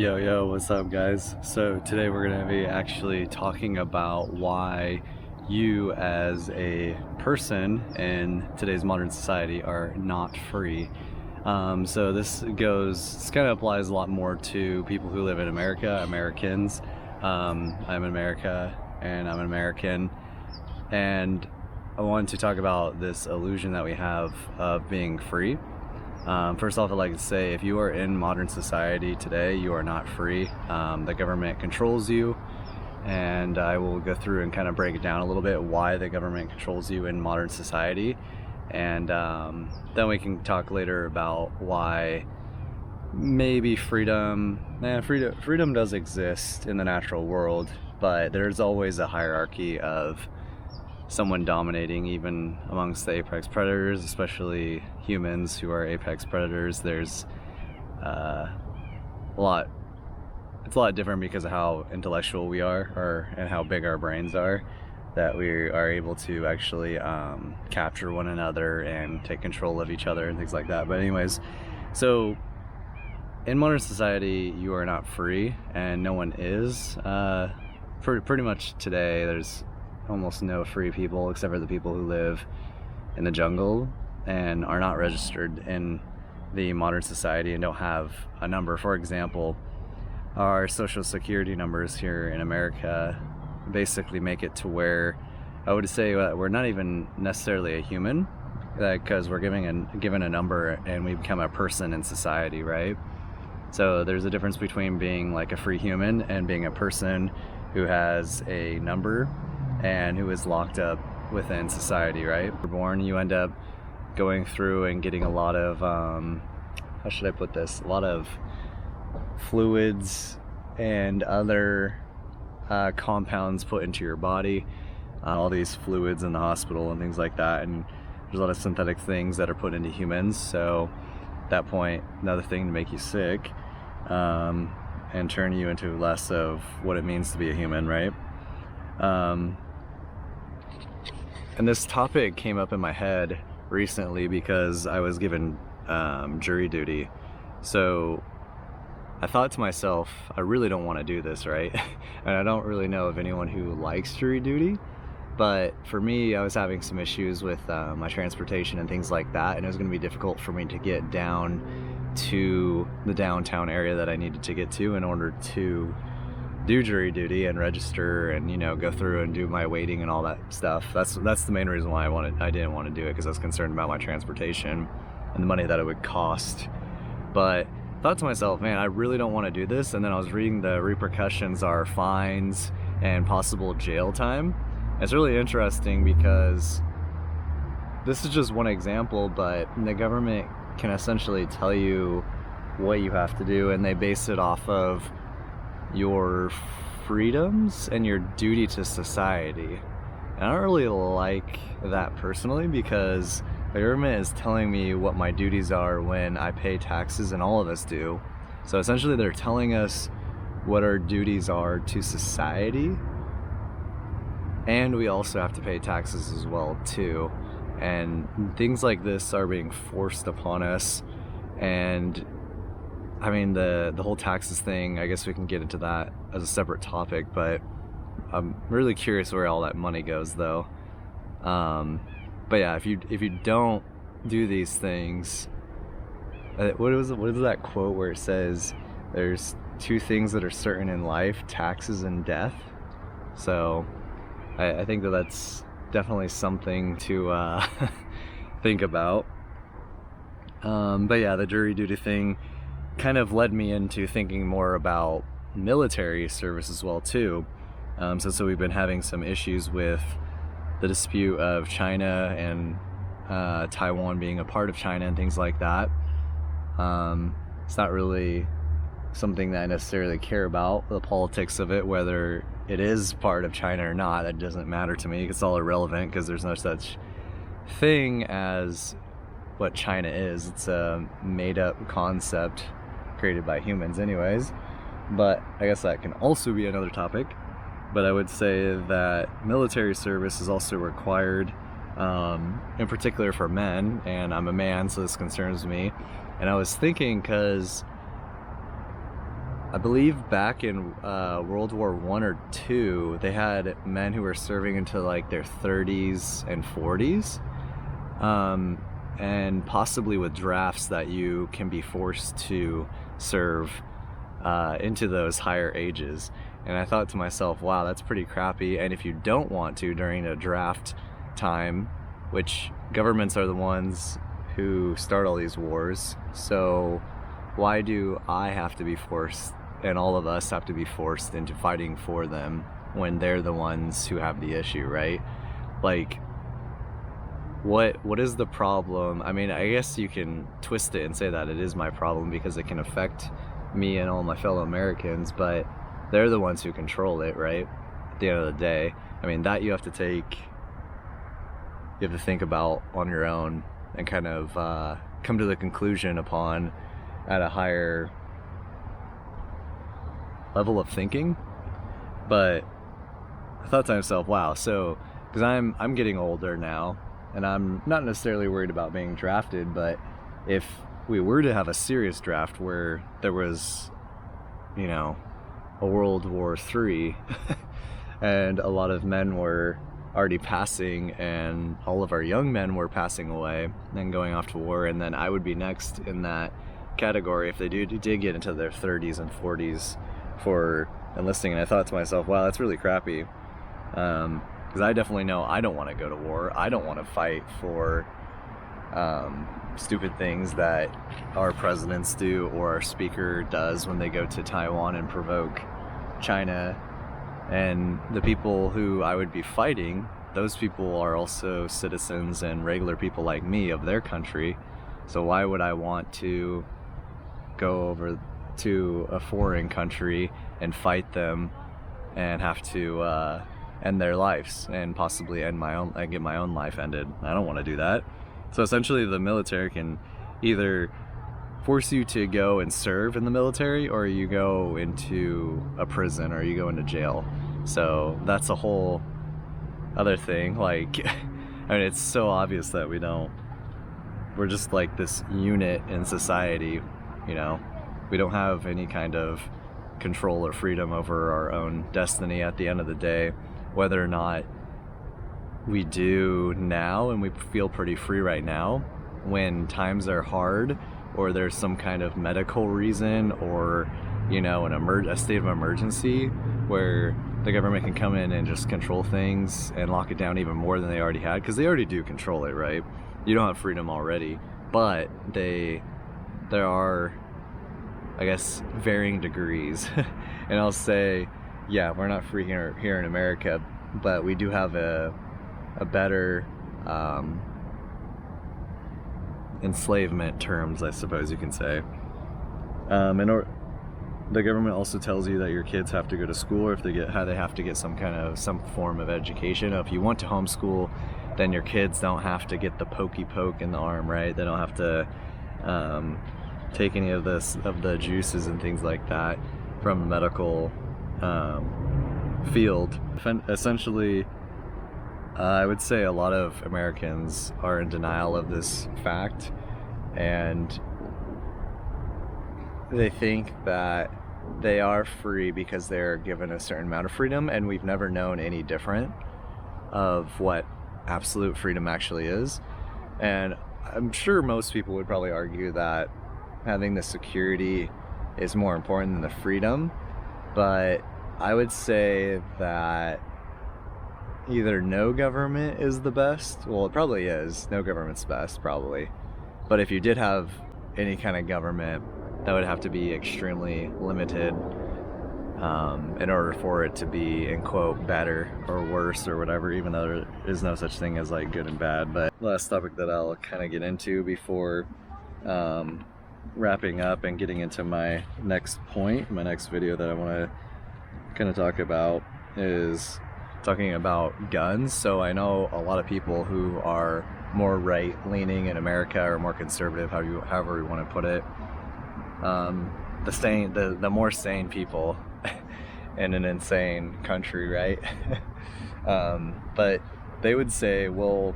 Yo, what's up, guys? So today we're going to be actually talking about why you as a person in today's modern society are not free. So this kind of applies a lot more to people who live in America, Americans. I'm in America and I'm an American, and I wanted to talk about this illusion that we have of being free. First off, I'd like to say if you are in modern society today, you are not free. The government controls you, and I will go through and kind of break it down a little bit why the government controls you in modern society, and then we can talk later about why maybe freedom does exist in the natural world, but there's always a hierarchy of someone dominating even amongst the apex predators, especially humans who are apex predators. There's it's a lot different because of how intellectual we are, and how big our brains are, that we are able to actually capture one another and take control of each other and things like that. But anyways, so in modern society, you are not free, and no one is. Pretty much today, there's almost no free people except for the people who live in the jungle and are not registered in the modern society and don't have a number. For example, our social security numbers here in America basically make it to where I would say we're not even necessarily a human, because we're given a number and we become a person in society, right? So there's a difference between being like a free human and being a person who has a number and who is locked up within society, right? You're born, you end up going through and getting a lot of, how should I put this? A lot of fluids and other compounds put into your body, all these fluids in the hospital and things like that, and there's a lot of synthetic things that are put into humans. So at that point, another thing to make you sick and turn you into less of what it means to be a human, right? And this topic came up in my head recently because I was given jury duty. So I thought to myself, I really don't want to do this, right? And I don't really know of anyone who likes jury duty, but for me, I was having some issues with my transportation and things like that, and it was going to be difficult for me to get down to the downtown area that I needed to get to in order to do jury duty and register and, go through and do my waiting and all that stuff. That's the main reason why I didn't want to do it, because I was concerned about my transportation and the money that it would cost. But I thought to myself, man, I really don't want to do this. And then I was reading the repercussions are fines and possible jail time. It's really interesting because this is just one example, but the government can essentially tell you what you have to do, and they base it off of your freedoms and your duty to society. And I don't really like that personally, because the government is telling me what my duties are when I pay taxes, and all of us do. So essentially they're telling us what our duties are to society, and we also have to pay taxes as well too. And things like this are being forced upon us. And I mean, the whole taxes thing, I guess we can get into that as a separate topic, but I'm really curious where all that money goes though. But yeah, if you don't do these things, what is that quote where it says there's two things that are certain in life, taxes and death? So I think that's definitely something to think about. But yeah, the jury duty thing kind of led me into thinking more about military service as well too. So we've been having some issues with the dispute of China and Taiwan being a part of China and things like that. It's not really something that I necessarily care about, the politics of it, whether it is part of China or not. That doesn't matter to me. It's all irrelevant because there's no such thing as what China is. It's a made-up concept created by humans anyways, but I guess that can also be another topic. But I would say that military service is also required, in particular for men, and I'm a man, so this concerns me. And I was thinking, because I believe back in World War I or II, they had men who were serving into like their 30s and 40s, and possibly with drafts that you can be forced to serve into those higher ages. And I thought to myself, wow, that's pretty crappy. And if you don't want to during a draft time, which governments are the ones who start all these wars, so why do I have to be forced, and all of us have to be forced into fighting for them when they're the ones who have the issue, right? Like, what is the problem? I mean, I guess you can twist it and say that it is my problem because it can affect me and all my fellow Americans, but they're the ones who control it, right? At the end of the day, I mean, that you have to think about on your own and kind of come to the conclusion upon at a higher level of thinking. But I thought to myself, wow, so because I'm getting older now, and I'm not necessarily worried about being drafted, but if we were to have a serious draft where there was, you know, a World War III and a lot of men were already passing and all of our young men were passing away and going off to war, and then I would be next in that category if they did get into their 30s and 40s for enlisting. And I thought to myself, wow, that's really crappy, because I definitely know I don't want to go to war. I don't want to fight for stupid things that our presidents do or our speaker does when they go to Taiwan and provoke China. And the people who I would be fighting, those people are also citizens and regular people like me of their country. So why would I want to go over to a foreign country and fight them and have to end their lives and possibly get my own life ended? I don't want to do that. So essentially the military can either force you to go and serve in the military, or you go into a prison, or you go into jail. So that's a whole other thing. Like, I mean, it's so obvious that we're just like this unit in society, you know? We don't have any kind of control or freedom over our own destiny at the end of the day. Whether or not we do now, and we feel pretty free right now, when times are hard, or there's some kind of medical reason, or, you know, a state of emergency where the government can come in and just control things and lock it down even more than they already had, because they already do control it, right? You don't have freedom already, but there are, I guess, varying degrees. And I'll say, yeah, we're not free here in America, but we do have a better enslavement terms, I suppose you can say. The government also tells you that your kids have to go to school, or they have to get some form of education. If you want to homeschool, then your kids don't have to get the pokey poke in the arm, right? They don't have to take any of the juices and things like that from the medical field. Essentially, I would say a lot of Americans are in denial of this fact, and they think that they are free because they're given a certain amount of freedom, and we've never known any different of what absolute freedom actually is. And I'm sure most people would probably argue that having the security is more important than the freedom, but I would say that either no government is the best. Well, it probably is. No government's best, probably. But if you did have any kind of government, that would have to be extremely limited in order for it to be, in quote, better or worse or whatever, even though there is no such thing as like good and bad. But last topic that I'll kind of get into before wrapping up and getting into my next point, my next video that I want to kind of talk about, is talking about guns. So I know a lot of people who are more right-leaning in America, or more conservative, however you want to put it. The more sane people in an insane country, right? But they would say, well,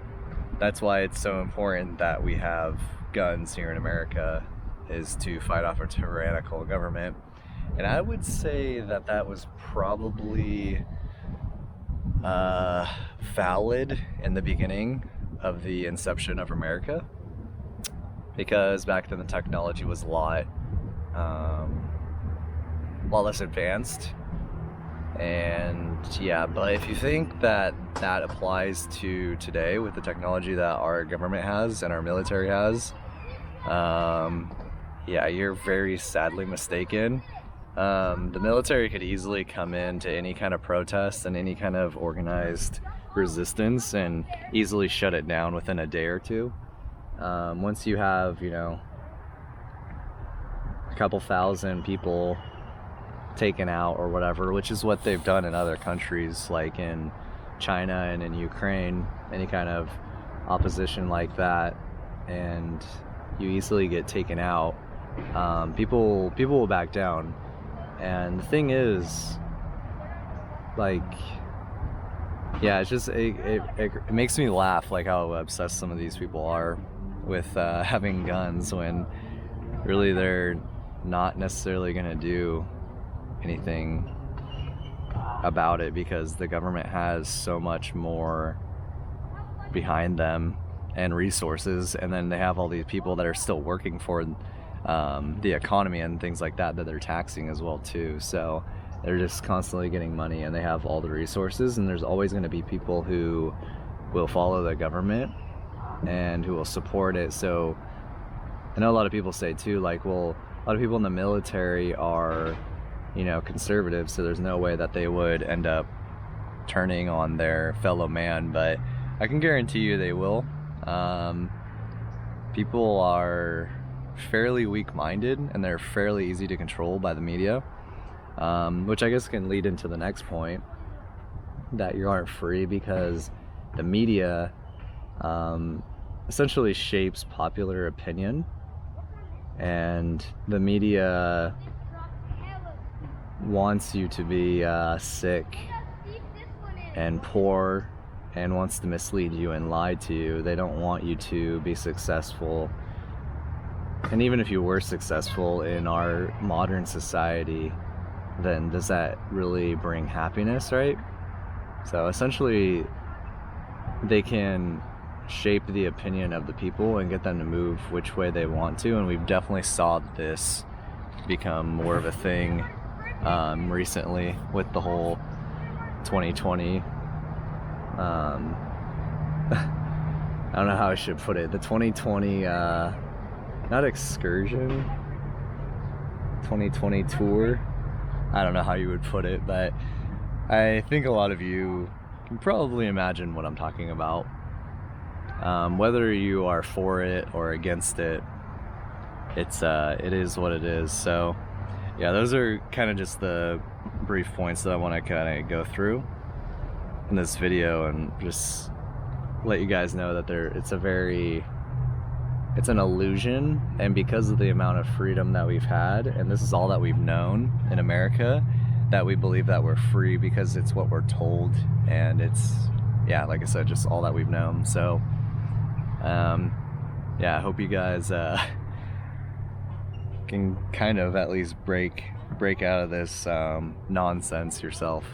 that's why it's so important that we have guns here in America, is to fight off a tyrannical government. And I would say that that was probably valid in the beginning of the inception of America, because back then the technology was a lot less advanced. And yeah, but if you think that that applies to today with the technology that our government has and our military has, yeah, you're very sadly mistaken. The military could easily come into any kind of protest and any kind of organized resistance and easily shut it down within a day or two. Once you have, you know, a couple thousand people taken out or whatever, which is what they've done in other countries like in China and in Ukraine, any kind of opposition like that, and you easily get taken out, people will back down. And the thing is, like, yeah, it's just it makes me laugh, like how obsessed some of these people are with having guns when really they're not necessarily gonna do anything about it, because the government has so much more behind them and resources, and then they have all these people that are still working for the economy and things like that they're taxing as well too. So they're just constantly getting money, and they have all the resources, and there's always going to be people who will follow the government and who will support it. So I know a lot of people say too, like, well, a lot of people in the military are, you know, conservative, so there's no way that they would end up turning on their fellow man, but I can guarantee you they will. People are fairly weak-minded, and they're fairly easy to control by the media, which I guess can lead into the next point, that you aren't free because the media essentially shapes popular opinion, and the media wants you to be sick and poor, and wants to mislead you and lie to you. They don't want you to be successful. And even if you were successful in our modern society, then does that really bring happiness, right? So essentially, they can shape the opinion of the people and get them to move which way they want to, and we've definitely saw this become more of a thing recently with the whole 2020 I don't know how I should put it, the 2020 not excursion, 2020 tour, I don't know how you would put it, but I think a lot of you can probably imagine what I'm talking about. Whether you are for it or against it, it is what it is. So yeah, those are kind of just the brief points that I want to kind of go through in this video, and just let you guys know that it's an illusion, and because of the amount of freedom that we've had, and this is all that we've known in America, that we believe that we're free because it's what we're told, and it's, yeah, like I said, just all that we've known. So yeah, I hope you guys can kind of at least break out of this nonsense yourself.